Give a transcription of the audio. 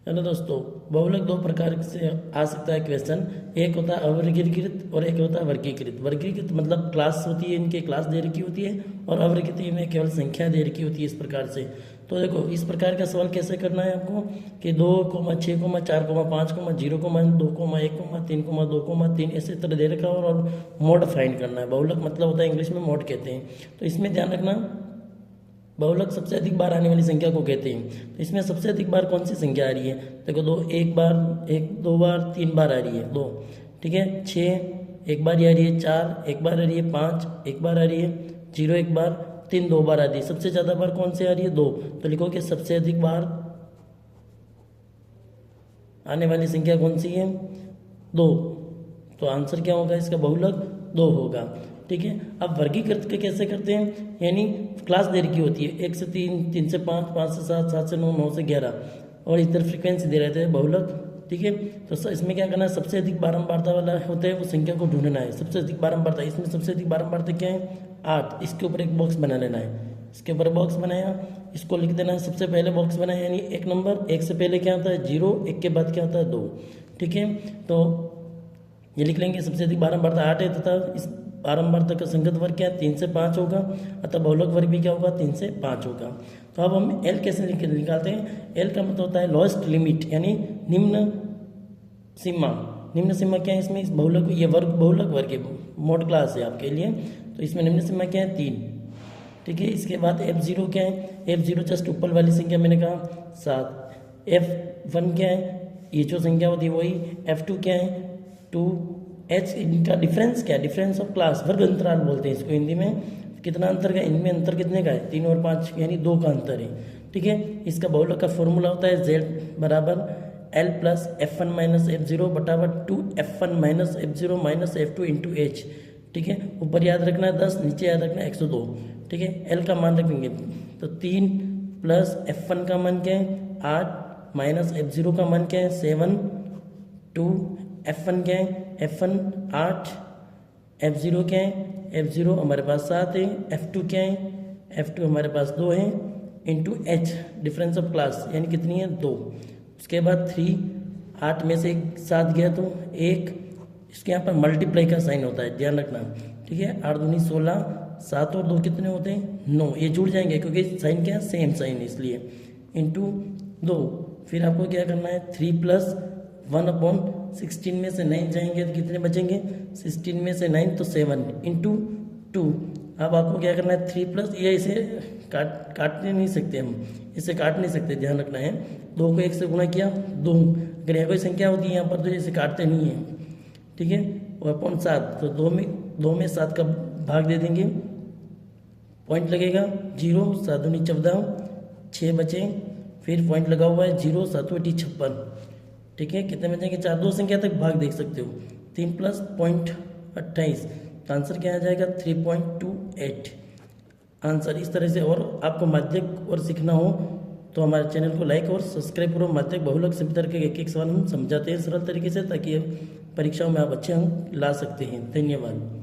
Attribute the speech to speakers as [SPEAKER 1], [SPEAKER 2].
[SPEAKER 1] Hello दोस्तों, बहुलक दो प्रकार से आ सकता है क्वेश्चन। एक होता है अवर्गीकृत और एक होता है वर्गीकृत। वर्गीकृत मतलब क्लास होती है, इनके क्लास दे रखी होती है, और अवर्गीकृत में केवल संख्या दे रखी होती है इस प्रकार से। तो देखो, इस प्रकार का सवाल कैसे करना है आपको कि 2,6,4,5,0, 0,2,1,3,1,3 ऐसे तरह दे रखा है और मोड फाइंड करना है। बहुलक मतलब होता है, इंग्लिश में मोड कहते हैं। तो इसमें ध्यान रखना, बहुलक सबसे अधिक बार आने वाली संख्या को कहते हैं। तो इसमें सबसे अधिक बार कौन सी संख्या आ रही है? देखो, एक बार, एक दो बार, तीन बार आ रही है, दो। ठीक है, 6 एक बार ही आ रही है, 4 एक बार आ रही है, 5 एक बार आ रही है, 0 एक बार, 3 दो बार आ रही है। सबसे ज़्यादा बार कौन सी आ रही है? 2। तो लिखो कि सबसे अधिक बार आने वाली संख्या कौन सी है? 2। तो आंसर क्या होगा इसका? बहुलक 2 होगा। ठीक है, अब वर्गीकृत के कैसे करते हैं? यानी क्लास दे रखी होती है, 1 से 3, 3 से 5, 5 से 7, 7 से 9, 9 से 11, और इधर फ्रीक्वेंसी दे रहते हैं बहुलक। ठीक है, तो इसमें क्या करना है? सबसे अधिक बारंबारता वाला होता है वो संख्या को ढूंढना है। सबसे अधिक बारंबारता, इसमें सबसे अधिक बारंबारता क्या है? 8। इसके ऊपर एक बॉक्स बना लेना है। इसके ऊपर बॉक्स बनाया, इसको लिख देना है। सबसे पहले बॉक्स बनाया, यानी एक नंबर, एक से पहले क्या होता है? 0, एक के बाद क्या होता है? 2। ठीक है, तो ये लिख लेंगे। सबसे अधिक बारंबारता 8 है, तथा इस बारंबारता का संगत वर्ग क्या है? 3 से 5 होगा, अतः बहुलक वर्ग भी क्या होगा? 3 से 5 होगा। तो अब हम एल कैसे निकालते हैं? एल का मतलब होता है लोएस्ट लिमिट, यानी निम्न सीमा। निम्न सीमा क्या है इसमें? इस बहुलक, ये वर्ग बहुलक वर्ग है, मोड क्लास है आपके लिए। तो इसमें निम्न सीमा क्या है? 3। ठीक है, इसके बाद F0 क्या है? F0 जस्ट ऊपर वाली संख्या मैंने कहा 7। F1 क्या है? ये जो संख्या होती है वही। F2 क्या है? 2। H इनका डिफरेंस क्या है? डिफरेंस ऑफ क्लास, वर्ग अंतराल बोलते हैं इसको हिंदी में। कितना अंतर का? इनमें अंतर कितने का है? 3 और 5, यानी 2 का अंतर है। ठीक है, इसका बहुलक का फॉर्मूला होता है Z बराबर L plus F1 minus F0 बटाबर 2F1 minus F0 minus F2 into H। ठीक है, ऊपर याद रखना है 10, नीचे याद रखना है 102। ठीक है, एल का मान रखेंगे तो 3 प्लस F1 का मान क्या है? 8 माइनस F0 का मान क्या है? 7। 2 F1 क्या है? F1 8। F0 क्या है? F0 हमारे पास 7 है। F2 क्या है? F2 हमारे पास 2 है, into H difference of class, यानी कितनी है? 2। उसके बाद 3, 8 में से एक 7 गया तो 1। इसके यहाँ पर मल्टीप्लाई का साइन होता है, ध्यान रखना। ठीक है, 8 दूनी 16, 7 और 2 कितने होते हैं? 9। ये जुड़ जाएंगे क्योंकि साइन क्या है? सेम साइन है, इसलिए इंटू 2। फिर आपको क्या करना है? 3 प्लस 1/16 में से 9 जाएंगे तो कितने बचेंगे? 16 में से 9 तो 7 इंटू 2। अब आपको क्या करना है? 3 प्लस, ये इसे काटने नहीं सकते हम, इसे काट नहीं सकते, ध्यान रखना है। 2 को 1 से गुणा किया 2। अगर यह कोई संख्या होती है यहाँ पर तो इसे काटते नहीं है। ठीक है, और अपॉन 7, तो 2 में 7 का भाग दे देंगे, पॉइंट लगेगा 0, 7 दूनी 14, 6 बचे। फिर पॉइंट लगा हुआ है 0, 7 × 56। ठीक है, कितने बचेंगे? 4। 2 संख्या तक भाग देख सकते हो। 3 प्लस 0.28, तो आंसर क्या आ जाएगा? 3.28 आंसर। इस तरह से, और आपको माध्यक और सीखना हो तो हमारे चैनल को लाइक और सब्सक्राइब करो। माध्यक बहुलक सभी तरह के एक सवाल हम समझाते हैं सरल तरीके से, ताकि परीक्षाओं में आप अच्छे अंक ला सकते हैं। धन्यवाद।